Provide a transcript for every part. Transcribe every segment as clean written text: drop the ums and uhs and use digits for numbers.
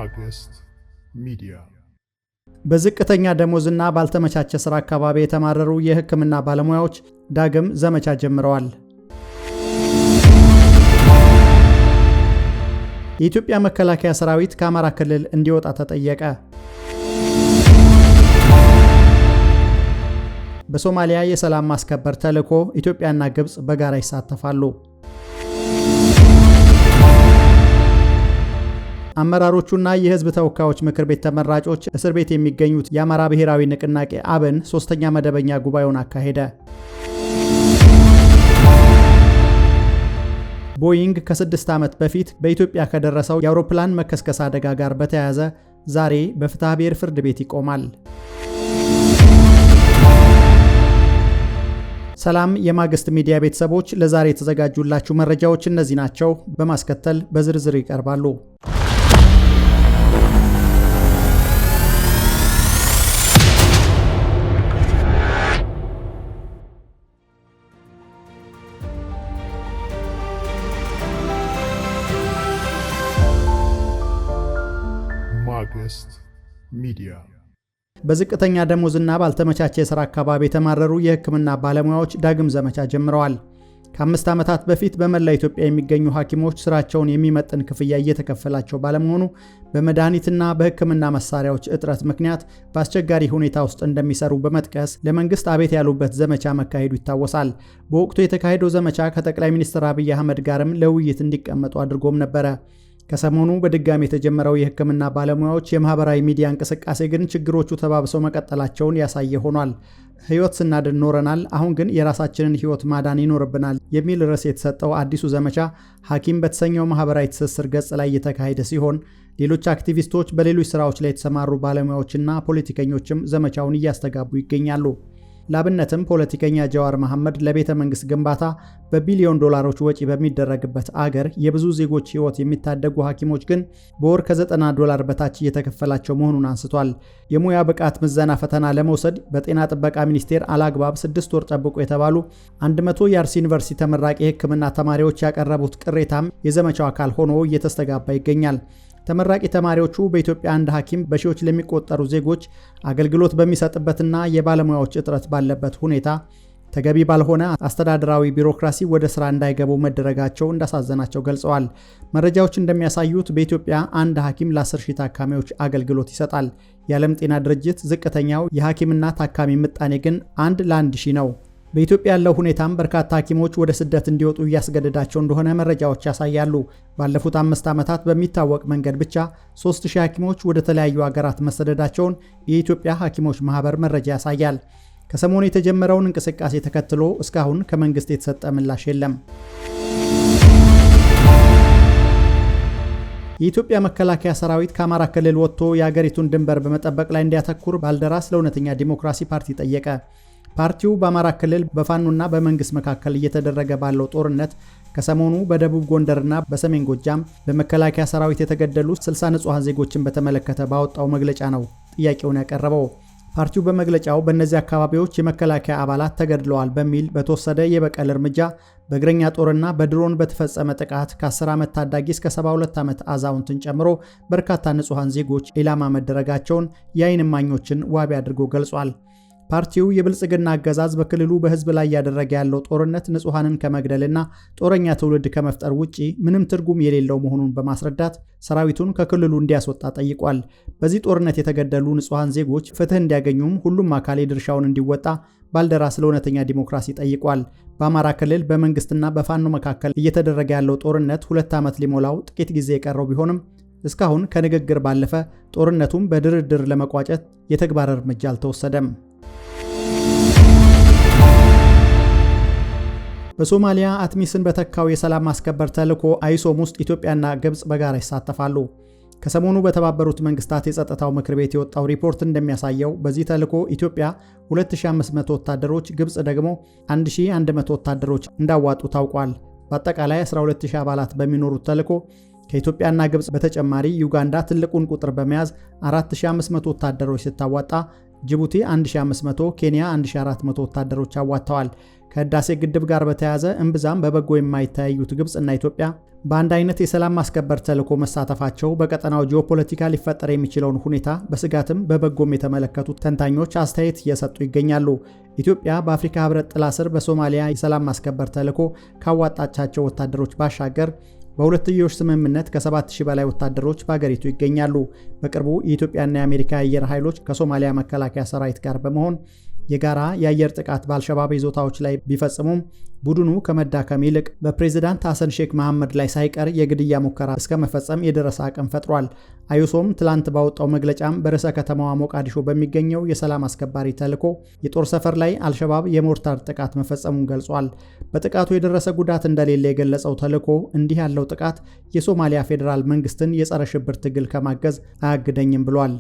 ማግስት ሚዲያ በዝቅተኛ ደሞዝና ባልተመቻቸ ስራ አካባቢ የተማረሩ የሕክምና ባለሙያዎች ዳግም ዘመቻ ጀምረዋል። የኢትዮጵያ መከላከያ ሰራዊት ከአማራ ክልል እንዲወጣ ተጠየቀ። በሶማሊያ የሰላም ማስከበር ተልዕኮ ኢትዮጵያና ግብጽ በጋራ ይሳተፋሉ። አመራሮቹና የህዝብ ተወካዮች ምክር ቤት ተመራጮች እስር ቤት የሚገኙት የአማራ ብሔራዊ ንቅናቄ አብን 3ኛ መደበኛ ጉባኤውን አካሄደ። ቦይንግ ከ6 ዓመት በፊት በኢትዮጵያ ከደረሰው የአውሮፕላን መከስከስ አደጋ ጋር በተያያዘ ዛሬ በፍትሐ ብሔር ፍርድ ቤት ይቆማል። ሰላም የማግስት ሚዲያ ቤተሰቦች፣ ለዛሬ የተዘጋጁላችሁ መረጃዎች እነዚህ ናቸው። በማስከተል በዝርዝር ይቀርባሉ። ማግስት ሚዲያ በዝቅተኛ ደሞዝና ባልተመቻቸ የሥራ አካባቢ የተማረሩ የሕክምና ባለሙያዎች ዳግም ዘመቻ ጀምረዋል። ከ5 ዓመታት በፊት በመላ ኢትዮጵያ የሚገኙ ሐኪሞች ስራቸውን የሚመጥን ክፍያ እየተከፈላቸው ባለመሆኑ በመድኃኒትና በሕክምና መሳሪያዎች እጥረት ምክንያት በአስቸጋሪ ሁኔታ ውስጥ እንደሚሰሩ በመጥቀስ ለመንግስት አቤት ያሉበት ዘመቻ መካሄዱ ይታወሳል። በወቅቱ የተካሄደው ዘመቻ ከጠቅላይ ሚኒስትር አብይ አህመድ ጋርም ለውይይት እንዲቀመጡ አድርጎም ነበረ። ከሰሞኑ በድጋሚ የተጀመረው የሕክምና ባለሙያዎች የማህበራዊ ሚዲያ እንቅስቃሴ ግን ችግሮቹ ተባብሰው መቀጠላቸውን ያሳየ ሆኗል። ህይወት ስናድን ኖረናል፣ አሁን ግን የራሳችንን ህይወት ማዳን ይኖርብናል የሚል ርዕስ የተሰጠው አዲሱ ዘመቻ ሐኪም በተሰኘው ማህበራዊ ትስስር ገጽ ላይ እየተካሄደ ሲሆን ሌሎች አክቲቪስቶች፣ በሌሎች ስራዎች ላይ የተሰማሩ ባለሙያዎችና ፖለቲከኞችም ዘመቻውን እያስተጋቡ ይገኛሉ። ላብነትም ፖለቲከኛ ጀዋር መሐመድ ለቤተ መንግስት ግንባታ በቢሊዮን ዶላሮች ወጪ በሚደረግበት አገር የብዙ ዜጎች ህይወት የሚታደጉ ሐኪሞች ግን በወር ከ$90 በታች እየተከፈላቸው መሆኑን አንስቷል። የሙያ ብቃት ምዘና ፈተና ለመውሰድ በጤና ጥበቃ ሚኒስቴር አላግባብ 6 ወር ጠብቁ የተባሉ 100 የአርሲ ዩኒቨርሲቲ ተመራቂ የሕክምና ተማሪዎች ያቀረቡት ቅሬታም የዘመቻው አካል ሆኖ እየተስተጋባ ይገኛል። ተመራቂ ተማሪዎቹ በኢትዮጵያ አንድ ሐኪም በሺዎች ለሚቆጠሩ ዜጎች አገልግሎት በሚሰጥበትና የባለሙያዎች እጥረት ባለበት ሁኔታ ተገቢ ባልሆነ አስተዳደራዊ ቢሮክራሲ ወደ ስራ እንዳይገቡ መደረጋቸው እንዳሳዘናቸው ገልጸዋል። መረጃዎች እንደሚያሳዩት በኢትዮጵያ አንድ ሐኪም ለ10,000 ታካሚዎች አገልግሎት ይሰጣል። የዓለም ጤና ድርጅት ዝቅተኛው የሐኪምና ታካሚ ምጣኔ ግን 1 ለ1000 ነው። በኢትዮጵያ ያለው ሁኔታም በርካታ ሐኪሞች ወደ ስደት እንዲወጡ እያስገደዳቸው እንደሆነ መረጃዎች ያሳያሉ። ባለፉት 5 ዓመታት በሚታወቅ መንገድ ብቻ 3000 ሐኪሞች ወደ ተለያዩ ሀገራት መሰደዳቸውን የኢትዮጵያ ሐኪሞች ማህበር መረጃ ያሳያል። ከሰሞኑ የተጀመረውን እንቅስቃሴ ተከትሎ እስካሁን ከመንግስት የተሰጠ ምላሽ የለም። የኢትዮጵያ መከላከያ ሰራዊት ከአማራ ክልል ወጥቶ የአገሪቱን ድንበር በመጠበቅ ላይ እንዲያተኩር ባልደራስ ለእውነተኛ ዲሞክራሲ ፓርቲ ጠየቀ። ፓርቲው በአማራ ክልል በፋኖና በመንግስት መካከል እየተደረገ ባለው ጦርነት ከሰሞኑ በደቡብ ጎንደርና በሰሜን ጎጃም በመከላከያ ሰራዊት የተገደሉ 60 ንጹሃን ዜጎችን በተመለከተ ባወጣው መግለጫ ነው ጥያቄውን ያቀረበው። ፓርቲው በመግለጫው በእነዚህ አካባቢዎች የመከላከያ አባላት ተገድለዋል በሚል በተወሰደ የበቀል እርምጃ በእግረኛ ጦርና በድሮን በተፈጸመ ጥቃት ከ10 ዓመት ታዳጊ እስከ 72 ዓመት አዛውንትን ጨምሮ በርካታ ንጹሃን ዜጎች ኢላማ መደረጋቸውን የዓይን እማኞችን ዋቢ አድርጎ ገልጿል። ፓርቲው የብልጽግና አገዛዝ በክልሉ በህዝብ ላይ ያደረገ ያለው ጦርነት ንጹሃንን ከመግደልና ጦረኛ ትውልድ ከመፍጠር ውጪ ምንም ትርጉም የሌለው መሆኑን በማስረዳት ሰራዊቱን ከክልሉ እንዲያስወጣ ጠይቋል። በዚህ ጦርነት የተገደሉ ንጹሃን ዜጎች ፍትህ እንዲያገኙም ሁሉም አካል ድርሻውን እንዲወጣ ባልደራስ ለእውነተኛ ዲሞክራሲ ጠይቋል። በአማራ ክልል በመንግስትና በፋኖ መካከል እየተደረገ ያለው ጦርነት 2 ዓመት ሊሞላው ጥቂት ጊዜ የቀረው ቢሆንም እስካሁን ከንግግር ባለፈ ጦርነቱን በድርድር ለመቋጨት የተግባር እርምጃ አልተወሰደም። በሶማሊያ አትሚስን በተካው የሰላም ማስከበር ተልዕኮ አይሶም ውስጥ ኢትዮጵያና ግብጽ በጋራ ይሳተፋሉ። ከሰሞኑ በተባበሩት መንግስታት የጸጥታው ምክር ቤት የወጣው ሪፖርት እንደሚያሳየው በዚህ ተልዕኮ ኢትዮጵያ 2500 ወታደሮች፣ ግብጽ ደግሞ 1100 ወታደሮች እንዳዋጡ ታውቋል። በአጠቃላይ 12000 አባላት በሚኖሩት ተልዕኮ ከኢትዮጵያና ግብጽ በተጨማሪ ዩጋንዳ ትልቁን ቁጥር በመያዝ 4500 ወታደሮች ስታዋጣ ጅቡቲ 1500፣ ኬንያ 1400 ወታደሮች አዋጥተዋል። ከህዳሴ ግድብ ጋር በተያያዘ እምብዛም በበጎ የማይታዩት ግብፅና ኢትዮጵያ በአንድ አይነት የሰላም ማስከበር ተልዕኮ መሳተፋቸው በቀጠናው ጂኦፖለቲካ ሊፈጠር የሚችለውን ሁኔታ በስጋትም በበጎም የተመለከቱት ተንታኞች አስተያየት እየሰጡ ይገኛሉ። ኢትዮጵያ በአፍሪካ ህብረት ጥላ ስር በሶማሊያ የሰላም ማስከበር ተልዕኮ ካዋጣቻቸው ወታደሮች ባሻገር በሁለትዮሽ ስምምነት ከ7000 በላይ ወታደሮች በአገሪቱ ይገኛሉ። በቅርቡ የኢትዮጵያና የአሜሪካ አየር ኃይሎች ከሶማሊያ መከላከያ ሰራዊት ጋር በመሆን የጋራ የአየር ጥቃት በአልሸባብ ይዞታዎች ላይ ቢፈጽሙም ቡድኑ ከመዳከም ይልቅ በፕሬዝዳንት ሐሰን ሼክ መሐመድ ላይ ሳይቀር የግድያ ሙከራ እስከ መፈጸም የደረሰ አቅም ፈጥሯል። አዩሶም ትላንት ባወጣው መግለጫም በርዕሰ ከተማዋ ሞቃዲሾ በሚገኘው የሰላም አስከባሪ ተልዕኮ የጦር ሰፈር ላይ አልሸባብ የሞርታር ጥቃት መፈጸሙን ገልጿል። በጥቃቱ የደረሰ ጉዳት እንደሌለ የገለጸው ተልዕኮ እንዲህ ያለው ጥቃት የሶማሊያ ፌዴራል መንግስትን የጸረ ሽብር ትግል ከማገዝ አያግደኝም ብሏል።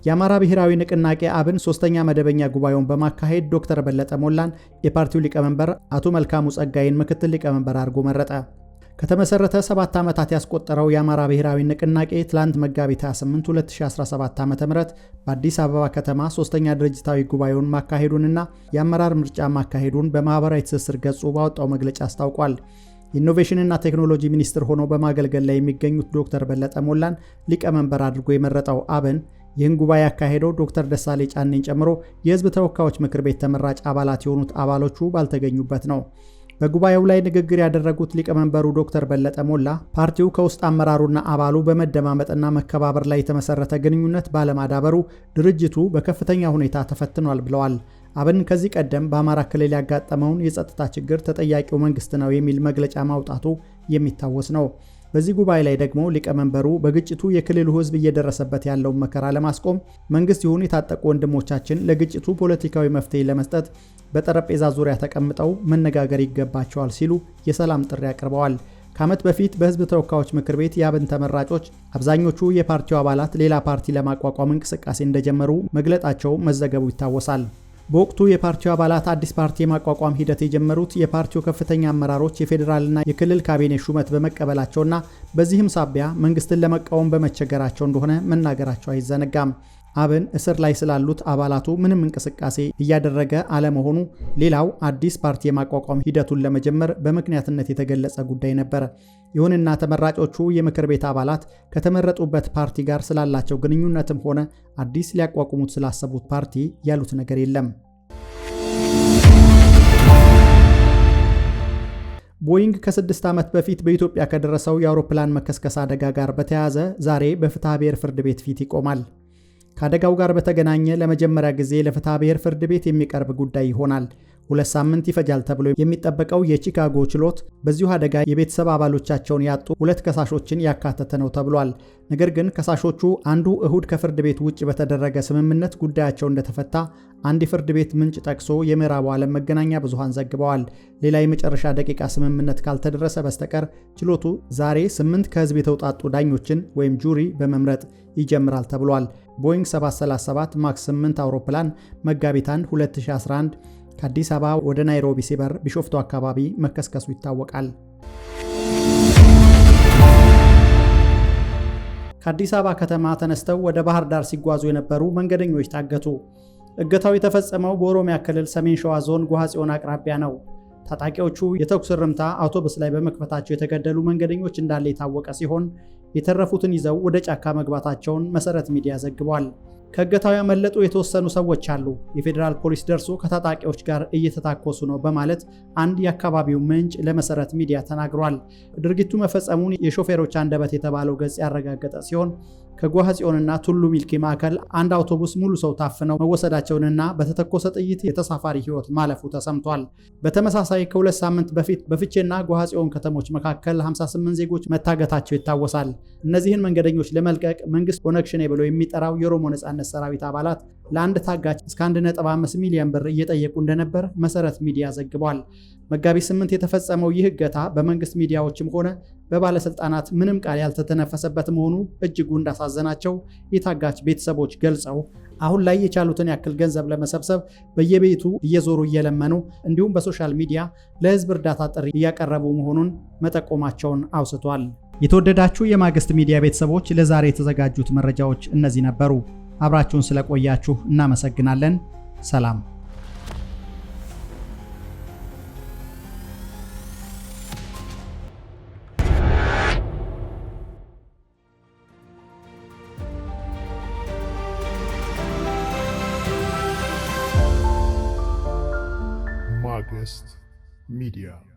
የአማራ ብሔራዊ ንቅናቄ አብን 3ኛ መደበኛ ጉባኤውን በማካሄድ ዶክተር በለጠ ሞላን የፓርቲው ሊቀመንበር፣ አቶ መልካሙ ጸጋይን ምክትል ሊቀመንበር አድርጎ መረጠ። ከተመሰረተ 7 ዓመታት ያስቆጠረው የአማራ ብሔራዊ ንቅናቄ ትላንት መጋቢት 28 2017 ዓ.ም በአዲስ አበባ ከተማ 3ኛ ድርጅታዊ ጉባኤውን ማካሄዱንና የአመራር ምርጫ ማካሄዱን በማህበራዊ ትስስር ገጹ ባወጣው መግለጫ አስታውቋል። ኢኖቬሽንና ቴክኖሎጂ ሚኒስትር ሆነው በማገልገል ላይ የሚገኙት ዶክተር በለጠ ሞላን ሊቀመንበር አድርጎ የመረጠው አብን ይህን ጉባኤ ያካሄደው ዶክተር ደሳሌ ጫኔን ጨምሮ የህዝብ ተወካዮች ምክር ቤት ተመራጭ አባላት የሆኑት አባሎቹ ባልተገኙበት ነው። በጉባኤው ላይ ንግግር ያደረጉት ሊቀመንበሩ ዶክተር በለጠ ሞላ ፓርቲው ከውስጥ አመራሩና አባሉ በመደማመጥና መከባበር ላይ የተመሰረተ ግንኙነት ባለማዳበሩ ድርጅቱ በከፍተኛ ሁኔታ ተፈትኗል ብለዋል። አብን ከዚህ ቀደም በአማራ ክልል ያጋጠመውን የጸጥታ ችግር ተጠያቂው መንግስት ነው የሚል መግለጫ ማውጣቱ የሚታወስ ነው። በዚህ ጉባኤ ላይ ደግሞ ሊቀመንበሩ በግጭቱ የክልሉ ህዝብ እየደረሰበት ያለውን መከራ ለማስቆም መንግስት ይሁን የታጠቁ ወንድሞቻችን ለግጭቱ ፖለቲካዊ መፍትሄ ለመስጠት በጠረጴዛ ዙሪያ ተቀምጠው መነጋገር ይገባቸዋል ሲሉ የሰላም ጥሪ አቅርበዋል። ከዓመት በፊት በህዝብ ተወካዮች ምክር ቤት የአብን ተመራጮች አብዛኞቹ የፓርቲው አባላት ሌላ ፓርቲ ለማቋቋም እንቅስቃሴ እንደጀመሩ መግለጣቸው መዘገቡ ይታወሳል። በወቅቱ የፓርቲው አባላት አዲስ ፓርቲ የማቋቋም ሂደት የጀመሩት የፓርቲው ከፍተኛ አመራሮች የፌዴራልና የክልል ካቢኔ ሹመት በመቀበላቸውና በዚህም ሳቢያ መንግስትን ለመቃወም በመቸገራቸው እንደሆነ መናገራቸው አይዘነጋም። አብን እስር ላይ ስላሉት አባላቱ ምንም እንቅስቃሴ እያደረገ አለመሆኑ ሌላው አዲስ ፓርቲ የማቋቋም ሂደቱን ለመጀመር በምክንያትነት የተገለጸ ጉዳይ ነበር። ይሁንና ተመራጮቹ የምክር ቤት አባላት ከተመረጡበት ፓርቲ ጋር ስላላቸው ግንኙነትም ሆነ አዲስ ሊያቋቁሙት ስላሰቡት ፓርቲ ያሉት ነገር የለም። ቦይንግ ከ6 ዓመት በፊት በኢትዮጵያ ከደረሰው የአውሮፕላን መከስከስ አደጋ ጋር በተያያዘ ዛሬ በፍትሐ ብሔር ፍርድ ቤት ፊት ይቆማል። ከአደጋው ጋር በተገናኘ ለመጀመሪያ ጊዜ ለፍትሐ ብሔር ፍርድ ቤት የሚቀርብ ጉዳይ ይሆናል። 2 ሳምንት ይፈጃል ተብሎ የሚጠበቀው የቺካጎ ችሎት በዚሁ አደጋ የቤተሰብ አባሎቻቸውን ያጡ 2 ከሳሾችን ያካተተ ነው ተብሏል። ነገር ግን ከሳሾቹ አንዱ እሁድ ከፍርድ ቤት ውጭ በተደረገ ስምምነት ጉዳያቸው እንደተፈታ አንድ የፍርድ ቤት ምንጭ ጠቅሶ የምዕራቡ ዓለም መገናኛ ብዙሃን ዘግበዋል። ሌላ የመጨረሻ ደቂቃ ስምምነት ካልተደረሰ በስተቀር ችሎቱ ዛሬ 8 ከህዝብ የተውጣጡ ዳኞችን ወይም ጁሪ በመምረጥ ይጀምራል ተብሏል። ቦይንግ 737 ማክስ 8 አውሮፕላን መጋቢት 1 2011 ከአዲስ አበባ ወደ ናይሮቢ ሲበር ቢሾፍቱ አካባቢ መከስከሱ ይታወቃል። ከአዲስ አበባ ከተማ ተነስተው ወደ ባህር ዳር ሲጓዙ የነበሩ መንገደኞች ታገቱ። እገታው የተፈጸመው በኦሮሚያ ክልል ሰሜን ሸዋ ዞን ጎሃጽዮን አቅራቢያ ነው። ታጣቂዎቹ የተኩስ እርምታ አውቶቡስ ላይ በመክፈታቸው የተገደሉ መንገደኞች እንዳለ የታወቀ ሲሆን የተረፉትን ይዘው ወደ ጫካ መግባታቸውን መሰረት ሚዲያ ዘግቧል። ከእገታው ያመለጡ የተወሰኑ ሰዎች አሉ። የፌዴራል ፖሊስ ደርሶ ከታጣቂዎች ጋር እየተታኮሱ ነው በማለት አንድ የአካባቢው ምንጭ ለመሰረት ሚዲያ ተናግሯል። ድርጊቱ መፈጸሙን የሾፌሮች አንደበት የተባለው ገጽ ያረጋገጠ ሲሆን ከጎሃጽዮንና ቱሉ ሚልኪ ማዕከል አንድ አውቶቡስ ሙሉ ሰው ታፍነው መወሰዳቸውንና በተተኮሰ ጥይት የተሳፋሪ ሕይወት ማለፉ ተሰምቷል። በተመሳሳይ ከ2 ሳምንት በፊት በፍቼና ጎሃጽዮን ከተሞች መካከል 58 ዜጎች መታገታቸው ይታወሳል። እነዚህን መንገደኞች ለመልቀቅ መንግስት ኦነግ ሸኔ ብሎ የሚጠራው የኦሮሞ ነጻነት ሰራዊት አባላት ለአንድ ታጋች እስከ 1.5 ሚሊዮን ብር እየጠየቁ እንደነበር መሰረት ሚዲያ ዘግቧል። መጋቢት 8 የተፈጸመው ይህ እገታ በመንግስት ሚዲያዎችም ሆነ በባለስልጣናት ምንም ቃል ያልተተነፈሰበት መሆኑ እጅጉ እንዳሳዘናቸው የታጋች ቤተሰቦች ገልጸው አሁን ላይ የቻሉትን ያክል ገንዘብ ለመሰብሰብ በየቤቱ እየዞሩ እየለመኑ እንዲሁም በሶሻል ሚዲያ ለህዝብ እርዳታ ጥሪ እያቀረቡ መሆኑን መጠቆማቸውን አውስቷል። የተወደዳችሁ የማግስት ሚዲያ ቤተሰቦች ለዛሬ የተዘጋጁት መረጃዎች እነዚህ ነበሩ። አብራችሁን ስለቆያችሁ እናመሰግናለን። ሰላም። Magisst Media.